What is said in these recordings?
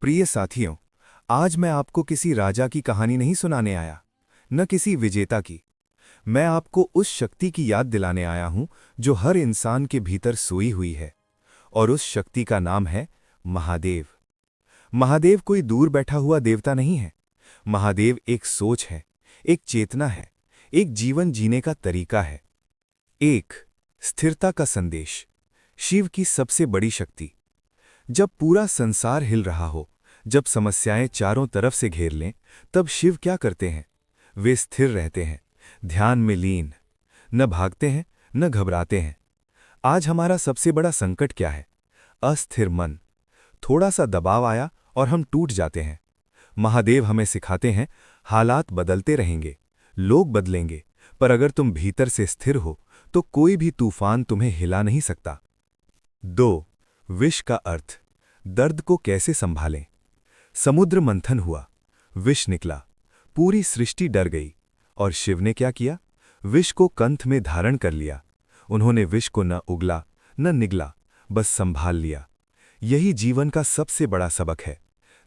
प्रिय साथियों, आज मैं आपको किसी राजा की कहानी नहीं सुनाने आया, न किसी विजेता की। मैं आपको उस शक्ति की याद दिलाने आया हूं जो हर इंसान के भीतर सोई हुई है, और उस शक्ति का नाम है महादेव। महादेव कोई दूर बैठा हुआ देवता नहीं है। महादेव एक सोच है, एक चेतना है, एक जीवन जीने का तरीका है। एक स्थिरता का संदेश। शिव की सबसे बड़ी शक्ति। जब पूरा संसार हिल रहा हो, जब समस्याएं चारों तरफ से घेर लें, तब शिव क्या करते हैं? वे स्थिर रहते हैं, ध्यान में लीन। न भागते हैं, न घबराते हैं। आज हमारा सबसे बड़ा संकट क्या है? अस्थिर मन। थोड़ा सा दबाव आया और हम टूट जाते हैं। महादेव हमें सिखाते हैं, हालात बदलते रहेंगे, लोग बदलेंगे, पर अगर तुम भीतर से स्थिर हो तो कोई भी तूफान तुम्हें हिला नहीं सकता। 2. विष का अर्थ। दर्द को कैसे संभालें? समुद्र मंथन हुआ, विष निकला, पूरी सृष्टि डर गई, और शिव ने क्या किया? विष को कंठ में धारण कर लिया। उन्होंने विष को न उगला न निगला, बस संभाल लिया। यही जीवन का सबसे बड़ा सबक है।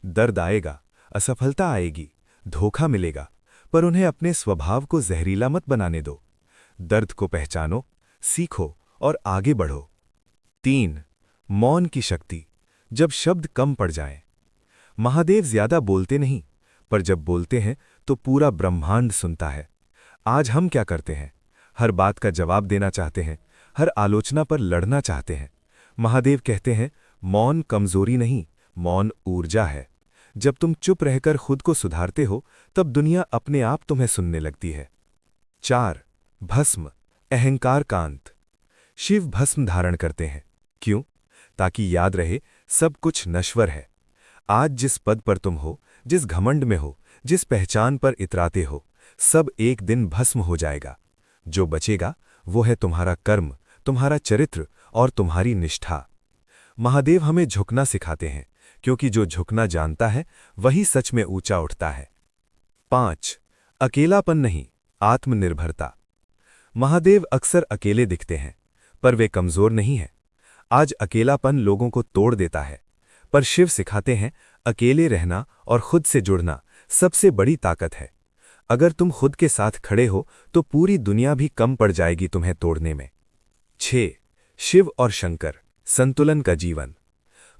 दर्द आएगा, असफलता आएगी, धोखा मिलेगा, पर उन्हें अपने स्वभाव को जहरीला मत बनाने दो। दर्द को पहचानो, सीखो और आगे बढ़ो। 3. मौन की शक्ति। जब शब्द कम पड़ जाएं। महादेव ज्यादा बोलते नहीं, पर जब बोलते हैं तो पूरा ब्रह्मांड सुनता है। आज हम क्या करते हैं? हर बात का जवाब देना चाहते हैं, हर आलोचना पर लड़ना चाहते हैं। महादेव कहते हैं, मौन कमजोरी नहीं, मौन ऊर्जा है। जब तुम चुप रहकर खुद को सुधारते हो, तब दुनिया अपने आप तुम्हें सुनने लगती है। 4. भस्म, अहंकार कांत। शिव भस्म धारण करते हैं। क्यों? ताकि याद रहे, सब कुछ नश्वर है। आज जिस पद पर तुम हो, जिस घमंड में हो, जिस पहचान पर इतराते हो, सब एक दिन भस्म हो जाएगा। जो बचेगा वो है तुम्हारा कर्म, तुम्हारा चरित्र और तुम्हारी निष्ठा। महादेव हमें झुकना सिखाते हैं, क्योंकि जो झुकना जानता है वही सच में ऊंचा उठता है। 5. अकेलापन नहीं, आत्मनिर्भरता। महादेव अक्सर अकेले दिखते हैं, पर वे कमजोर नहीं हैं। आज अकेलापन लोगों को तोड़ देता है, पर शिव सिखाते हैं, अकेले रहना और खुद से जुड़ना सबसे बड़ी ताकत है। अगर तुम खुद के साथ खड़े हो तो पूरी दुनिया भी कम पड़ जाएगी तुम्हें तोड़ने में। 6. शिव और शंकर, संतुलन का जीवन।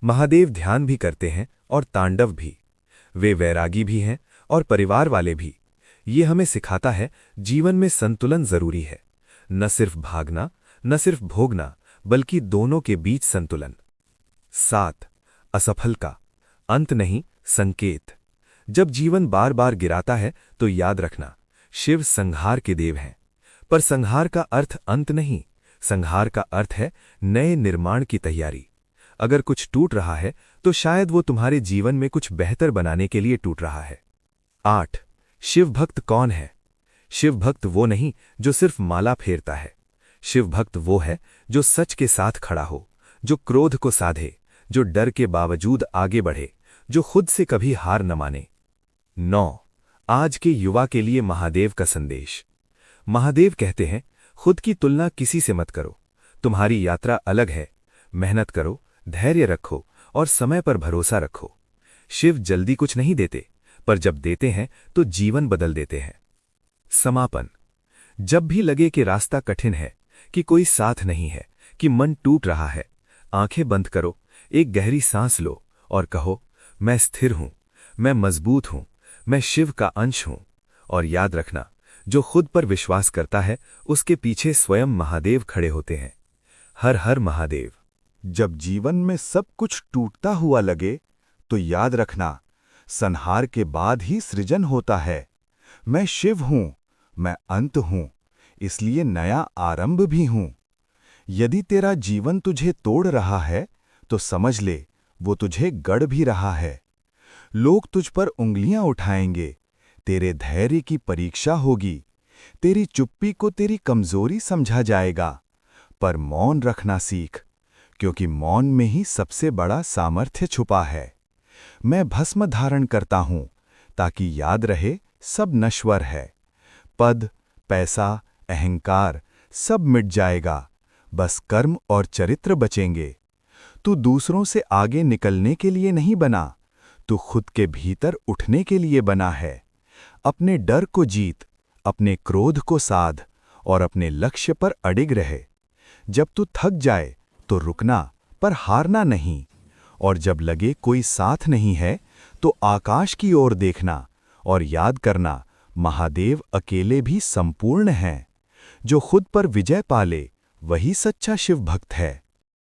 महादेव ध्यान भी करते हैं और तांडव भी। वे वैरागी भी हैं और परिवार वाले भी। ये हमें सिखाता है, जीवन में संतुलन जरूरी है। न सिर्फ भागना, न सिर्फ भोगना, बल्कि दोनों के बीच संतुलन। 7. असफल का अंत नहीं, संकेत। जब जीवन बार बार गिराता है तो याद रखना, शिव संहार के देव हैं। पर संहार का अर्थ अंत नहीं, संहार का अर्थ है नए निर्माण की तैयारी। अगर कुछ टूट रहा है तो शायद वो तुम्हारे जीवन में कुछ बेहतर बनाने के लिए टूट रहा है। 8. शिव भक्त कौन है? शिव भक्त वो नहीं जो सिर्फ माला फेरता है। शिव भक्त वो है जो सच के साथ खड़ा हो, जो क्रोध को साधे, जो डर के बावजूद आगे बढ़े, जो खुद से कभी हार न माने। 9. आज के युवा के लिए महादेव का संदेश। महादेव कहते हैं, खुद की तुलना किसी से मत करो। तुम्हारी यात्रा अलग है। मेहनत करो, धैर्य रखो और समय पर भरोसा रखो। शिव जल्दी कुछ नहीं देते, पर जब देते हैं तो जीवन बदल देते हैं। समापन। जब भी लगे कि रास्ता कठिन है, कि कोई साथ नहीं है, कि मन टूट रहा है, आंखें बंद करो, एक गहरी सांस लो और कहो, मैं स्थिर हूं, मैं मजबूत हूं, मैं शिव का अंश हूं। और याद रखना, जो खुद पर विश्वास करता है उसके पीछे स्वयं महादेव खड़े होते हैं। हर हर महादेव। जब जीवन में सब कुछ टूटता हुआ लगे तो याद रखना, संहार के बाद ही सृजन होता है। मैं शिव हूं, मैं अंत हूं, इसलिए नया आरंभ भी हूं। यदि तेरा जीवन तुझे तोड़ रहा है तो समझ ले, वो तुझे गढ़ भी रहा है। लोग तुझ पर उंगलियां उठाएंगे, तेरे धैर्य की परीक्षा होगी, तेरी चुप्पी को तेरी कमजोरी समझा जाएगा। पर मौन रखना सीख, क्योंकि मौन में ही सबसे बड़ा सामर्थ्य छुपा है। मैं भस्म धारण करता हूं ताकि याद रहे, सब नश्वर है। पद, पैसा, अहंकार सब मिट जाएगा, बस कर्म और चरित्र बचेंगे। तू दूसरों से आगे निकलने के लिए नहीं बना, तू खुद के भीतर उठने के लिए बना है। अपने डर को जीत, अपने क्रोध को साध और अपने लक्ष्य पर अडिग रहे। जब तू थक जाए तो रुकना, पर हारना नहीं। और जब लगे कोई साथ नहीं है तो आकाश की ओर देखना और याद करना, महादेव अकेले भी संपूर्ण हैं। जो खुद पर विजय पाले वही सच्चा शिव भक्त है।